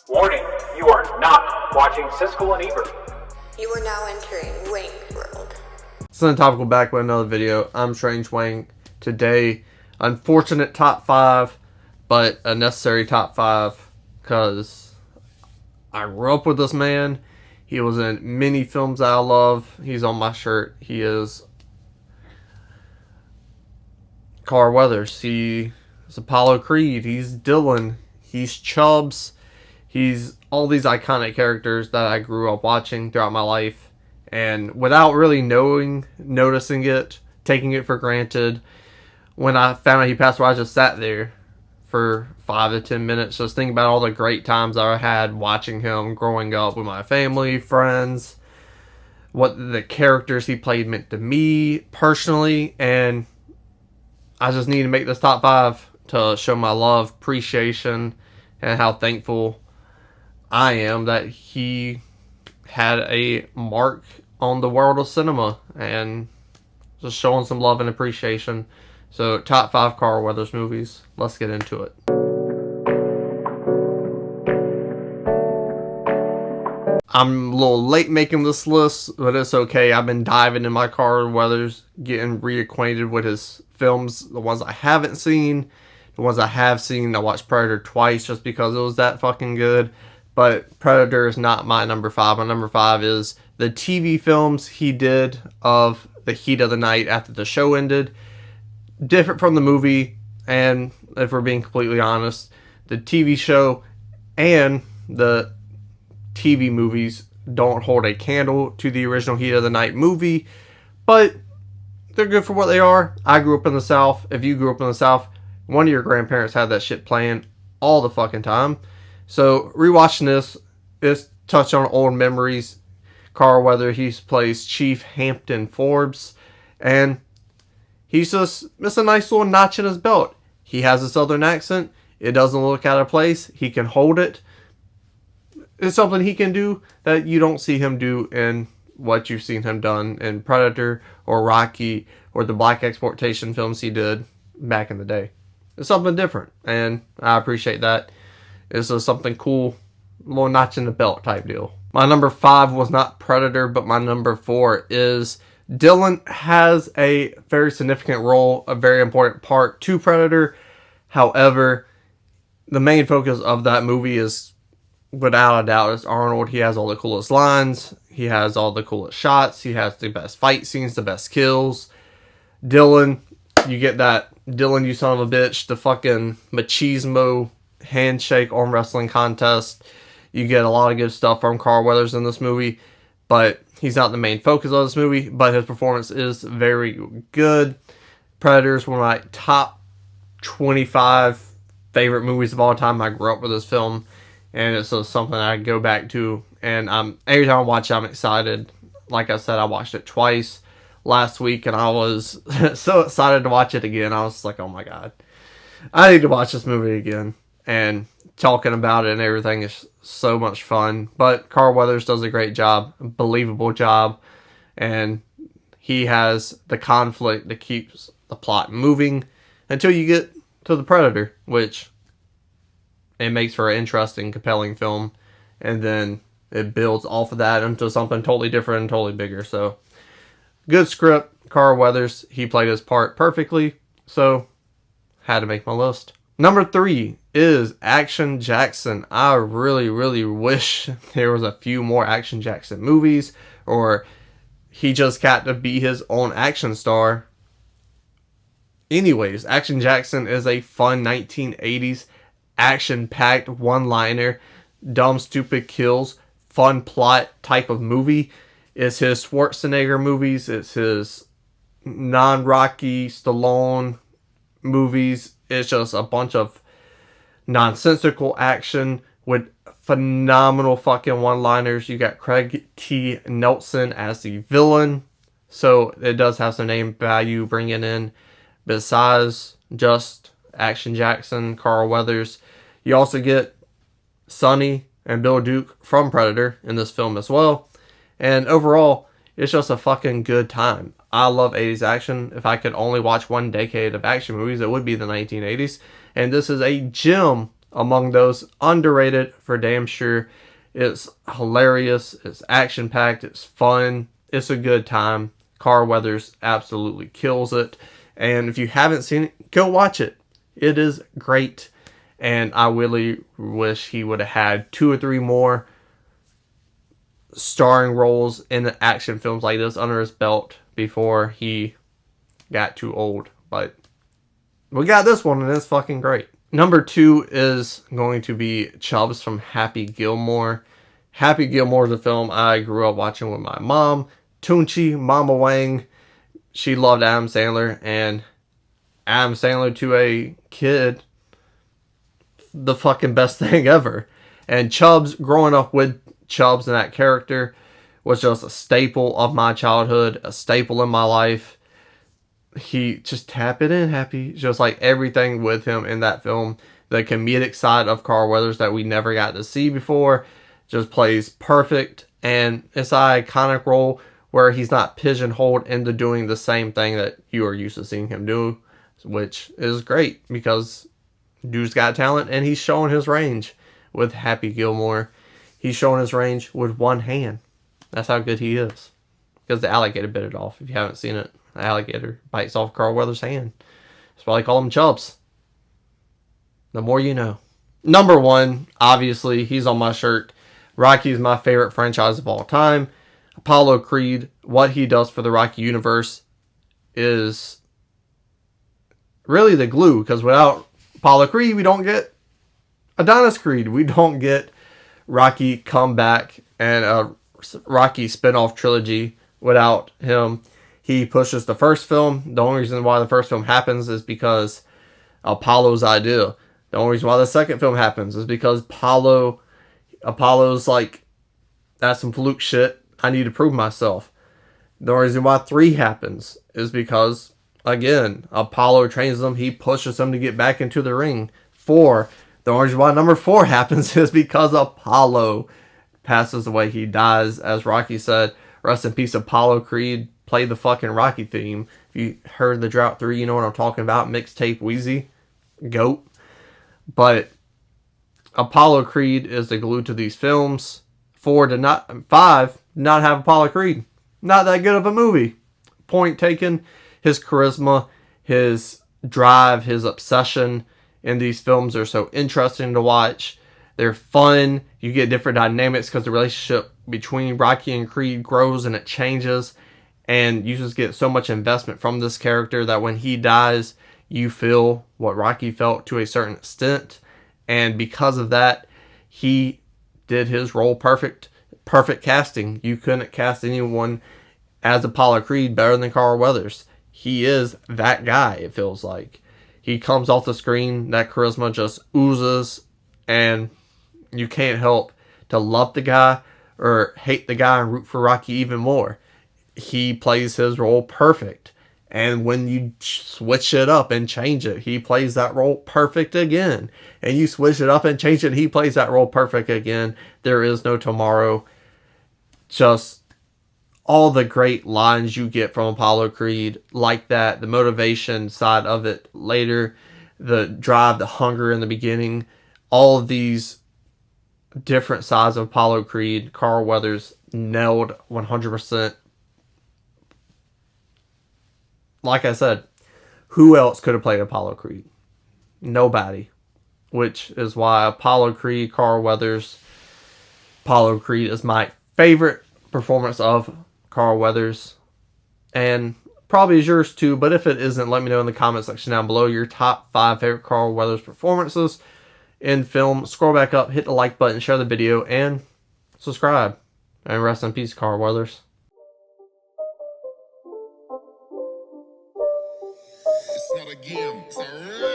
Warning, you are not watching Siskel and Ebert. You are now entering Wang World. Topical back with another video. I'm Strange Wang. Today, unfortunate top 5, but a necessary top 5 because I grew up with this man. He was in many films that I love. He's on my shirt. He is Carl Weathers. He is Apollo Creed. He's Dylan. He's Chubbs. He's all these iconic characters that I grew up watching throughout my life. And without really noticing it, taking it for granted, when I found out he passed away, I just sat there for 5 to 10 minutes just thinking about all the great times I had watching him growing up with my family, friends, what the characters he played meant to me personally, and I just need to make this top 5 to show my love, appreciation, and how thankful I am that he had a mark on the world of cinema, and just showing some love and appreciation. So, top 5 Carl Weathers movies. Let's get into it. I'm a little late making this list, but it's okay. I've been diving in my Carl Weathers, getting reacquainted with his films, the ones I haven't seen, the ones I have seen. I watched Predator twice just because it was that fucking good. But Predator is not my number 5. My number 5 is the TV films he did of the heat of the night after the show ended. Different from the movie, and if we're being completely honest, the TV show and the TV movies don't hold a candle to the original Heat of the Night movie, but they're good for what they are. I grew up in the South. If you grew up in the South, one of your grandparents had that shit playing all the fucking time. So, rewatching this, it's touched on old memories. Carl Weathers, he plays Chief Hampton Forbes, and he's just a nice little notch in his belt. He has a southern accent. It doesn't look out of place. He can hold it. It's something he can do that you don't see him do in what you've seen him done in Predator or Rocky or the black exploitation films he did back in the day. It's something different, and I appreciate that. It's just something cool, a little notch in the belt type deal. My number 5 was not Predator, but my number 4 is Dylan. Has a very significant role, a very important part to Predator. However, the main focus of that movie is, without a doubt, is Arnold. He has all the coolest lines. He has all the coolest shots. He has the best fight scenes, the best kills. Dylan, you get that Dylan, you son of a bitch, the fucking machismo handshake arm wrestling contest. You get a lot of good stuff from Carl Weathers in this movie, but he's not the main focus of this movie, but his performance is very good. Predator is one of my top 25 favorite movies of all time. I grew up with this film, and it's just something I go back to, and every time I watch it, I'm excited. Like I said, I watched it twice last week, and I was so excited to watch it again. I was like, oh my god, I need to watch this movie again. And talking about it and everything is so much fun. But Carl Weathers does a great job, a believable job, and he has the conflict that keeps the plot moving until you get to the Predator, which it makes for an interesting, compelling film, and then it builds off of that into something totally different and totally bigger. So, good script. Carl Weathers, he played his part perfectly, so had to make my list. Number 3 is Action Jackson. I really, really wish there was a few more Action Jackson movies, or he just got to be his own action star. Anyways, Action Jackson is a fun 1980s action-packed one-liner, dumb, stupid kills, fun plot type of movie. It's his Schwarzenegger movies. It's his non-Rocky Stallone movies. It's just a bunch of nonsensical action with phenomenal fucking one-liners. You got Craig T. Nelson as the villain, so it does have some name value bringing in besides just Action Jackson, Carl Weathers. You also get Sonny and Bill Duke from Predator in this film as well, and overall, it's just a fucking good time. I love 80s action. If I could only watch one decade of action movies, it would be the 1980s. And this is a gem among those. Underrated for damn sure. It's hilarious. It's action-packed. It's fun. It's a good time. Carl Weathers absolutely kills it. And if you haven't seen it, go watch it. It is great. And I really wish he would have had 2 or 3 more starring roles in action films like this under his belt before he got too old. But we got this one, and it's fucking great. Number 2 is going to be Chubbs from Happy Gilmore. Happy Gilmore is a film I grew up watching with my mom, Tunchi, Mama Wang. She loved Adam Sandler, and Adam Sandler to a kid, the fucking best thing ever. And Chubbs, growing up with Chubbs and that character, was just a staple of my childhood, a staple in my life. He just tap it in, Happy. Just like everything with him in that film. The comedic side of Carl Weathers that we never got to see before just plays perfect. And it's an iconic role where he's not pigeonholed into doing the same thing that you are used to seeing him do, which is great because dude's got talent and he's showing his range with Happy Gilmore. He's showing his range with one hand. That's how good he is. Because the alligator bit it off. If you haven't seen it, the alligator bites off Carl Weathers' hand. That's why they call him Chubbs. The more you know. Number 1, obviously, he's on my shirt. Rocky is my favorite franchise of all time. Apollo Creed, what he does for the Rocky universe is really the glue. Because without Apollo Creed, we don't get Adonis Creed. We don't get Rocky come back and a Rocky spin-off trilogy without him. He pushes the first film. The only reason why the first film happens is because Apollo's idea. The only reason why the second film happens is because Apollo's like, that's some fluke shit. I need to prove myself. The only reason why 3 happens is because, again, Apollo trains them. He pushes them to get back into the ring. 4, the only reason why number 4 happens is because Apollo passes away. He dies, as Rocky said. Rest in peace, Apollo Creed. Play the fucking Rocky theme. If you heard the Drought 3, you know what I'm talking about. Mixtape Wheezy. GOAT. But Apollo Creed is the glue to these films. 5 did not have Apollo Creed. Not that good of a movie. Point taken. His charisma, his drive, his obsession in these films are so interesting to watch. They're fun. You get different dynamics because the relationship between Rocky and Creed grows and it changes. And you just get so much investment from this character that when he dies, you feel what Rocky felt to a certain extent. And because of that, he did his role perfect. Perfect casting. You couldn't cast anyone as Apollo Creed better than Carl Weathers. He is that guy, it feels like. He comes off the screen, that charisma just oozes, and you can't help to love the guy or hate the guy and root for Rocky even more. He plays his role perfect. And when you switch it up and change it, he plays that role perfect again. And you switch it up and change it, he plays that role perfect again. There is no tomorrow. Just all the great lines you get from Apollo Creed, like that, the motivation side of it later, the drive, the hunger in the beginning, all of these different sides of Apollo Creed, Carl Weathers nailed 100%. Like I said, who else could have played Apollo Creed? Nobody. Which is why Apollo Creed, Carl Weathers, Apollo Creed is my favorite performance of Carl Weathers. And probably is yours too, but if it isn't, let me know in the comment section down below your top 5 favorite Carl Weathers performances in film. Scroll back up, hit the like button, share the video, and subscribe. And rest in peace, Carl Weathers. It's not a game, it's a